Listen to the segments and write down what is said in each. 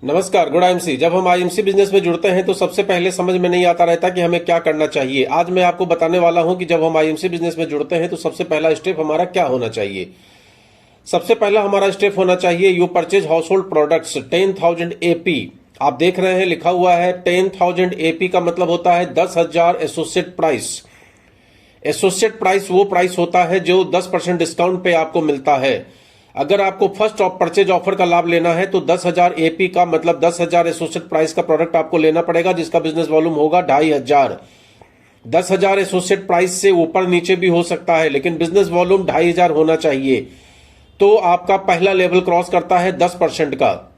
नमस्कार। Good IMC. जब हम आईएमसी बिजनेस में जुड़ते हैं तो सबसे पहले समझ में नहीं आता रहता कि हमें क्या करना चाहिए। आज मैं आपको बताने वाला हूं कि जब हम आईएमसी बिजनेस में जुड़ते हैं तो सबसे पहला स्टेप हमारा क्या होना चाहिए। सबसे पहला हमारा स्टेप होना चाहिए you purchase house hold products 10,000 AP. आप देख रहे हैं लिखा हुआ है 10,000 एपी का मतलब होता है 10,000 एसोसिएट प्राइस। एसोसिएट प्राइस वो प्राइस होता है जो 10% डिस्काउंट पे आपको मिलता है। अगर आपको फर्स्ट परचेज ऑफर का लाभ लेना है तो 10,000 एपी का मतलब 10,000 एसोसिएट प्राइस का प्रोडक्ट आपको लेना पड़ेगा, जिसका बिजनेस वॉल्यूम होगा 2,500। 10,000 एसोसिएट प्राइस से ऊपर नीचे भी हो सकता है, लेकिन बिजनेस वॉल्यूम 2,500 होना चाहिए। तो आपका पहला लेवल क्रॉस करता है 10% का।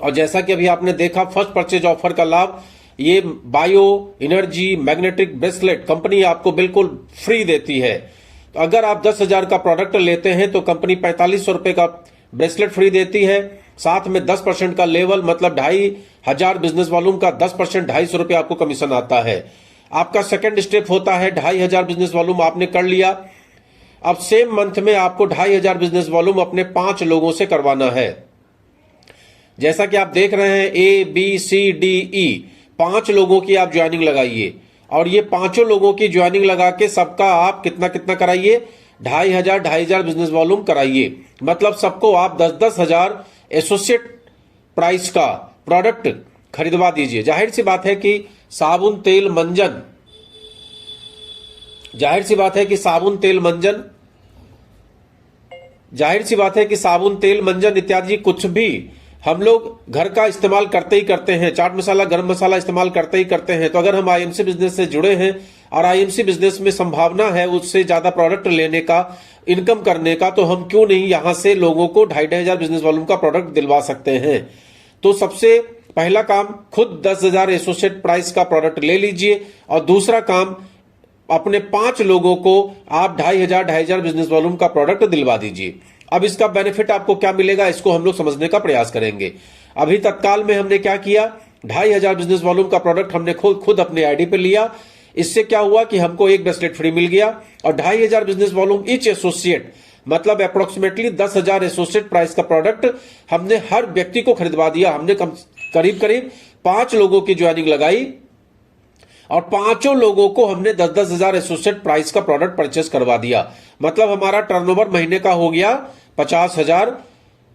और जैसा कि अभी आपने देखा फर्स्ट परचेज ऑफर का लाभ ये bio energy magnetic bracelet company आपको बिल्कुल फ्री देती है। तो अगर आप 10,000 का प्रोडक्ट लेते हैं तो कंपनी 4,500 रुपए का ब्रेसलेट फ्री देती है, साथ में 10% का लेवल मतलब 2,500 बिजनेस वॉल्यूम का 10% 250 रुपए आपको कमीशन आता है। आपका सेकंड स्टेप होता है 2,500 बिजनेस वॉल्यूम आपने कर लिया। अब सेम मंथ में आपको 2,500 बिजनेस वॉल्यूम अपने 5 लोगों से करवाना है। जैसा कि आप देख रहे हैं ABCDE 5 लोगों की आप ज्वाइनिंग लगाइए और ये 5 लोगों की ज्वाइनिंग लगा के सबका आप कितना कितना कराइए 2,500 बिजनेस वॉल्यूम कराइए। मतलब सबको आप 10,000 एसोसिएट प्राइस का प्रोडक्ट खरीदवा दीजिए। जाहिर सी बात है कि साबुन तेल मंजन जाहिर सी बात है कि साबुन तेल मंजन इत्यादि कुछ भी हम लोग घर का इस्तेमाल करते ही करते हैं। चाट मसाला गरम मसाला इस्तेमाल करते ही करते हैं। तो अगर हम आईएमसी बिजनेस से जुड़े हैं और आईएमसी बिजनेस में संभावना है उससे ज्यादा प्रोडक्ट लेने का, इनकम करने का, तो हम क्यों नहीं यहां से लोगों को 2,500 बिजनेस वॉल्यूम का प्रोडक्ट दिलवा सकते हैं। तो सबसे पहला काम खुद 10,000 एसोसिएट प्राइस का प्रोडक्ट ले लीजिए और दूसरा काम अपने 5 लोगों को आप 2,500 बिजनेस वॉल्यूम का प्रोडक्ट दिलवा दीजिए। अब इसका बेनिफिट आपको क्या मिलेगा इसको हम लोग समझने का प्रयास करेंगे। अभी तत्काल में हमने क्या किया 2,500 बिजनेस वॉल्यूम का प्रोडक्ट हमने खुद अपने आईडी पे लिया। इससे क्या हुआ कि हमको एक ब्रेसलेट फ्री मिल गया और 2,500 बिजनेस वॉल्यूम ईच एसोसिएट मतलब अप्रोक्सीमेटली 10,000 एसोसिएट प्राइस का प्रोडक्ट हमने हर व्यक्ति को खरीदवा दिया। हमने करीब 5 लोगों की ज्वाइनिंग लगाई और 5 लोगों को हमने 10,000 एसोसिएट प्राइस का प्रोडक्ट परचेस करवा दिया। मतलब हमारा टर्नओवर महीने का हो गया 50,000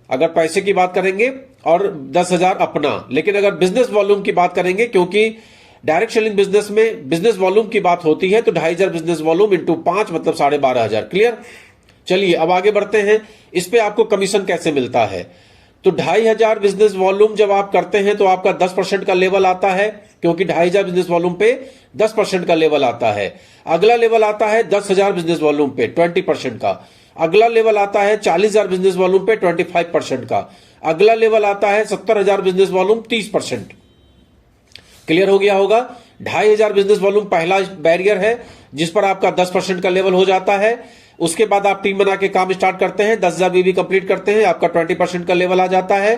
अगर पैसे की बात करेंगे और 10,000 अपना। लेकिन अगर बिजनेस वॉल्यूम की बात करेंगे, क्योंकि डायरेक्ट सेलिंग बिजनेस में बिजनेस वॉल्यूम की बात होती है, तो 2,500 बिजनेस वॉल्यूम इंटू 5 मतलब 12,500। क्लियर। चलिए अब आगे बढ़ते हैं। इस पे आपको कमीशन कैसे मिलता है। तो 2,500 बिजनेस वॉल्यूम जब आप करते हैं तो आपका 10% का लेवल आता है, क्योंकि 2,500 बिजनेस वॉल्यूम पे 10% का लेवल आता है। अगला लेवल आता है 10,000 बिजनेस वॉल्यूम पे 20% का। अगला लेवल आता है 40,000 बिजनेस वॉल्यूम पे 25% का। अगला लेवल आता है 70,000 बिजनेस वॉल्यूम 30%। क्लियर हो गया होगा। 2,500 बिजनेस वॉल्यूम पहला बैरियर है जिस पर आपका 10% का लेवल हो जाता है। उसके बाद आप टीम बना के काम स्टार्ट करते हैं, 10,000 बीबी कंप्लीट करते हैं, आपका 20% का लेवल आ जाता है।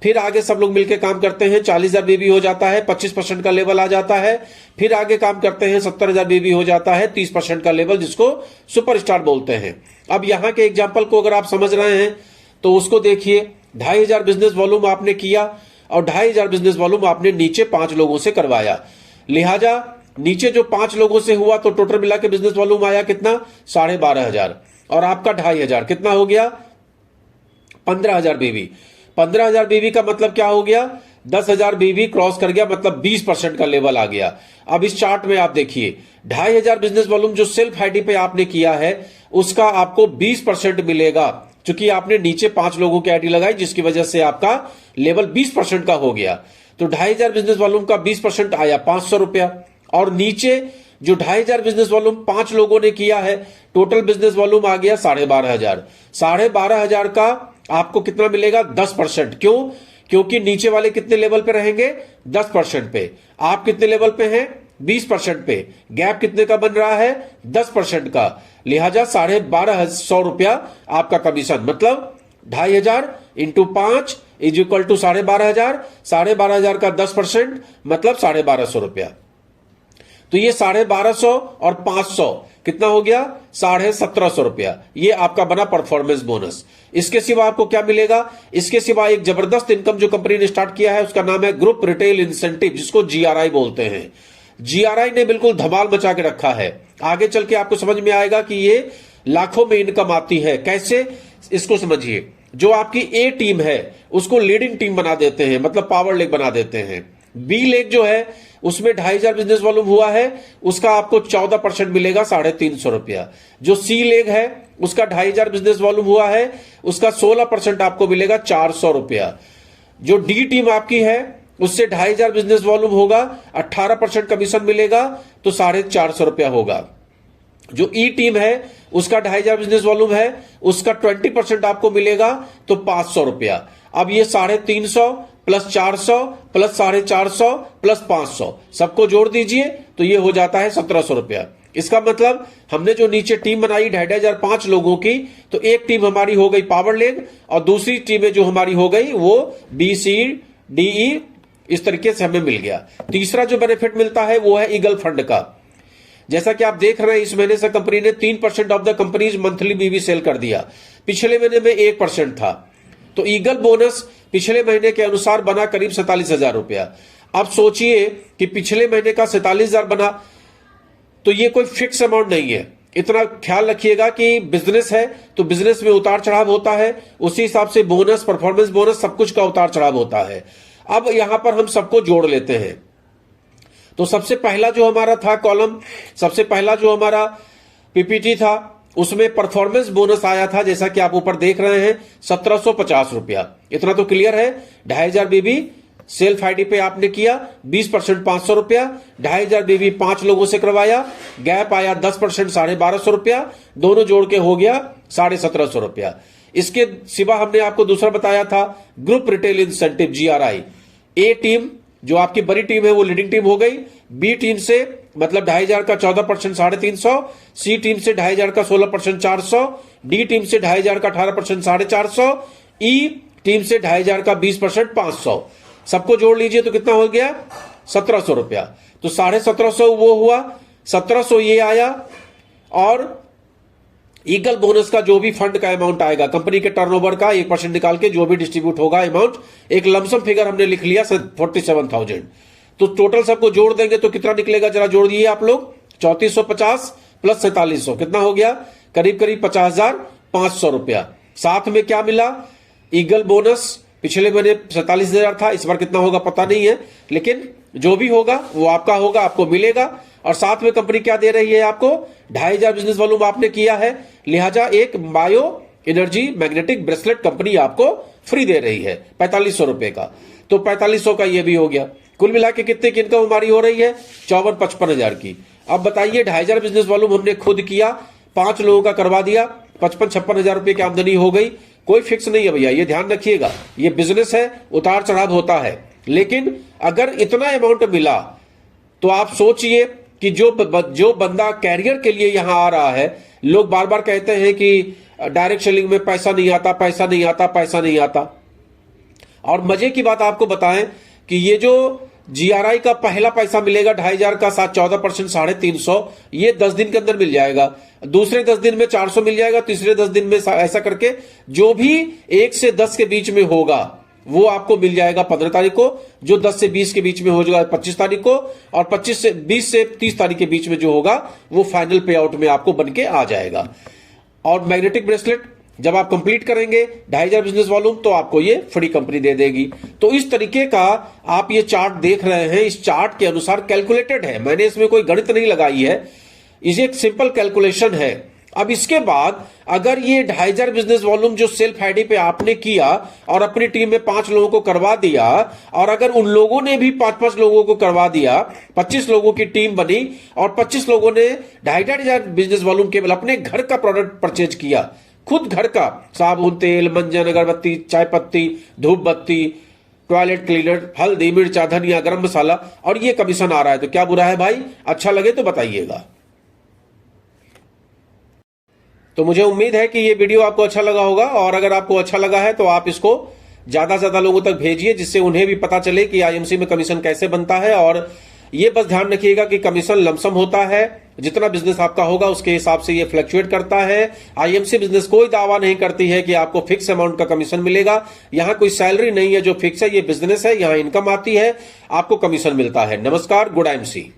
फिर आगे सब लोग मिलकर काम करते हैं, 40,000 बीबी हो जाता है, 25% का लेवल आ जाता है। फिर आगे काम करते हैं, 70,000 बीबी हो जाता है, 30% का लेवल जिसको सुपरस्टार बोलते हैं। अब यहां के एग्जाम्पल को अगर आप समझ रहे हैं तो उसको देखिए। 2,500 बिजनेस वॉल्यूम आपने किया और 2,500 बिजनेस वॉल्यूम आपने नीचे 5 लोगों से करवाया। लिहाजा नीचे जो 5 लोगों से हुआ तो टोटल मिला के बिजनेस वॉल्यूम आया कितना 12,500 और आपका 2,500 कितना हो गया 15,000 बीबी। 15,000 बीबी का मतलब क्या हो गया 10,000 बीबी क्रॉस कर गया, मतलब 20% का लेवल आ गया। अब इस चार्ट में आप देखिए 2,500 बिजनेस वॉल्यूम जो सेल्फ आईडी पे आपने किया है उसका आपको 20% मिलेगा, क्योंकि आपने नीचे 5 लोगों की आईडी लगाई जिसकी वजह से आपका लेवल 20% का हो गया। तो 2,500 बिजनेस वॉल्यूम का 20% आया 500 रुपया। और नीचे जो 2,500 बिजनेस वॉल्यूम 5 लोगों ने किया है टोटल बिजनेस वॉल्यूम आ गया 12,500। 12,500 का आपको कितना मिलेगा 10%। क्यों? क्योंकि नीचे वाले कितने लेवल पे रहेंगे 10% पे, आप कितने लेवल पे हैं 20% पे। गैप कितने का बन रहा है 10% का। लिहाजा 12,500 रुपया आपका कमीशन, मतलब 2,500 इंटू 5 इज इक्वल टू 12,500। 12,500 का 10% मतलब 1,250 रुपया। तो ये 1,250 और 500 कितना हो गया? 1750 रुपया। ये आपका बना परफॉर्मेंस बोनस। इसके सिवा आपको क्या मिलेगा? इसके सिवा एक जबरदस्त इनकम जो कंपनी ने स्टार्ट किया है उसका नाम है ग्रुप रिटेल इंसेंटिव, जिसको जीआरआई बोलते हैं। जीआरआई ने बिल्कुल धमाल मचा के रखा है। आगे चल के आपको समझ में आएगा कि ये लाखों में इनकम आती है कैसे, इसको समझिए। जो आपकी ए टीम है उसको लीडिंग टीम बना देते हैं, मतलब पावर लेग बना देते हैं। बी लेग जो है उसमें 2500 बिजनेस वॉल्यूम हुआ है, उसका आपको 14% मिलेगा, 350 रुपया। जो सी लेग है उसका 2500 बिजनेस वॉल्यूम हुआ है, उसका 16% आपको मिलेगा, 400 रुपया। जो डी टीम आपकी है उससे 2500 बिजनेस वॉल्यूम होगा, 18% कमीशन मिलेगा, तो 450 रुपया होगा। जो ई टीम है उसका 2500 बिजनेस वॉल्यूम है, उसका 20% आपको मिलेगा, तो 500 रुपया। अब ये 350 प्लस 400 प्लस 450 प्लस 500 सबको जोड़ दीजिए तो ये हो जाता है 1700 रुपया। इसका मतलब हमने जो नीचे टीम बनाई 2500 5 लोगों की, तो एक टीम हमारी हो गई पावर लेग और दूसरी टीमें जो हमारी हो गई वो बी सी डी ई, इस तरीके से हमें मिल गया। तीसरा जो बेनिफिट मिलता है वो है ईगल फंड का। जैसा कि आप देख रहे हैं इस महीने से कंपनी ने 3% ऑफ द कंपनीज मंथली बीवी सेल कर दिया। पिछले महीने में 1% था। तो ईगल बोनस पिछले महीने के अनुसार बना करीब 47,000 रुपया। अब सोचिए कि पिछले महीने का 47,000 बना, तो ये कोई फिक्स अमाउंट नहीं है। इतना ख्याल रखिएगा कि बिजनेस है तो बिजनेस में उतार चढ़ाव होता है, उसी हिसाब से बोनस, परफॉर्मेंस बोनस, सब कुछ का उतार चढ़ाव होता है। अब यहां पर हम सबको जोड़ लेते हैं। तो सबसे पहला जो हमारा था कॉलम, सबसे पहला जो हमारा पीपीटी था उसमें परफॉर्मेंस बोनस आया था, जैसा कि आप ऊपर देख रहे हैं, 1750 रुपया। इतना तो क्लियर है। 2500 बीबी सेल्फ आईडी पे आपने किया, 20% 500 रुपया, 2500 बीबी 5 लोगों से करवाया, गैप आया 10% 1250 रुपया, दोनों जोड़ के हो गया 1750 रुपया। इसके सिवा हमने आपको दूसरा बताया था ग्रुप रिटेल इंसेंटिव जीआरआई। ए टीम जो आपकी बड़ी टीम है वो लीडिंग टीम हो गई, बी टीम से मतलब 2500 का 14% 350, सी टीम से 2500 का 16% 400, डी टीम से 2500 का 18% 450, ई टीम से 2500 का 20% 500। सबको जोड़ लीजिए तो कितना हो गया? 1700 रुपया। तो 1750 वो हुआ, 1700 ये आया, और ईगल बोनस का जो भी फंड का अमाउंट आएगा कंपनी के टर्नओवर का 1% निकाल के जो भी डिस्ट्रीब्यूट होगा अमाउंट, एक लमसम फिगर हमने लिख लिया 47,000। तो टोटल सबको जोड़ देंगे तो कितना निकलेगा, जरा जोड़ दिए आप लोग। 3450 प्लस 4700 कितना हो गया? करीब करीब 50,500 रुपया। साथ में क्या मिला? Eagle bonus. पिछले महीने 47,000 था, इस बार कितना होगा पता नहीं है, लेकिन जो भी होगा वो आपका होगा, आपको मिलेगा। और साथ में कंपनी क्या दे रही है आपको? 2500 बिजनेस वॉल्यूम आपने किया है, लिहाजा एक bio energy magnetic bracelet company आपको फ्री दे रही है 4500 रुपए का। तो 4500 का ये भी हो गया। कुल मिला के कितने की इनकम हमारी हो रही है? 54-55,000 की। अब बताइए 2500 बिजनेस वॉल्यूम हमने खुद किया, 5 लोगों का करवा दिया, 55-56,000 रुपए की आमदनी हो गई। कोई फिक्स नहीं है भैया, ये ध्यान रखिएगा, ये बिजनेस है, उतार चढ़ाव होता है। लेकिन अगर इतना अमाउंट मिला तो आप सोचिए कि जो बंदा कैरियर के लिए यहां आ रहा है, लोग बार बार कहते हैं कि डायरेक्ट सेलिंग में पैसा नहीं आता, पैसा नहीं आता, पैसा नहीं आता। और मजे की बात आपको बताएं कि ये जो जीआरआई का पहला पैसा मिलेगा 2500 का 14% 350, ये 10 दिन के अंदर मिल जाएगा। दूसरे 10 दिन में 400 मिल जाएगा, तीसरे 10 दिन में ऐसा करके जो भी 1 से 10 के बीच में होगा वो आपको मिल जाएगा 15 तारीख को। जो 10 से 20 के बीच में हो जाएगा 25 तारीख को, और 20 से 30 तारीख के बीच में जो होगा वो फाइनल पे आउट में आपको बन के आ जाएगा। और मैग्नेटिक ब्रेसलेट जब आप कंप्लीट करेंगे 2500 बिजनेस वॉल्यूम तो आपको ये फ्री कंपनी दे देगी। तो इस तरीके का आप ये चार्ट देख रहे हैं, इस चार्ट के अनुसार कैलकुलेटेड है, मैंने इसमें कोई गणित नहीं लगाई है, इसे एक सिंपल कैलकुलेशन है। अब इसके बाद अगर ये 2500 बिजनेस वॉल्यूम जो सेल्फ आईडी पे आपने किया और अपनी टीम में 5 लोगों को करवा दिया, और अगर उन लोगों ने भी 5-5 लोगों को करवा दिया, 25 लोगों की टीम बनी और 25 लोगों ने 2500 बिजनेस वॉल्यूम केवल अपने घर का प्रोडक्ट परचेज किया, खुद घर का, साबुन, तेल, मंजन, अगरबत्ती, चाय पत्ती, धूप बत्ती, टॉयलेट क्लीनर, हल्दी, मिर्चा, धनिया, गरम मसाला, और ये कमीशन आ रहा है, तो क्या बुरा है भाई? अच्छा लगे तो बताइएगा। तो मुझे उम्मीद है कि ये वीडियो आपको अच्छा लगा होगा, और अगर आपको अच्छा लगा है तो आप इसको ज्यादा से ज्यादा लोगों तक भेजिए, जिससे उन्हें भी पता चले कि आईएमसी में कमीशन कैसे बनता है। और ये बस ध्यान रखिएगा कि कमीशन लमसम होता है, जितना बिजनेस आपका होगा उसके हिसाब से ये फ्लक्चुएट करता है। आईएमसी बिजनेस कोई दावा नहीं करती है कि आपको फिक्स अमाउंट का कमीशन मिलेगा। यहां कोई सैलरी नहीं है जो फिक्स है, ये बिजनेस है, यहां इनकम आती है, आपको कमीशन मिलता है। नमस्कार, गुड आईएमसी।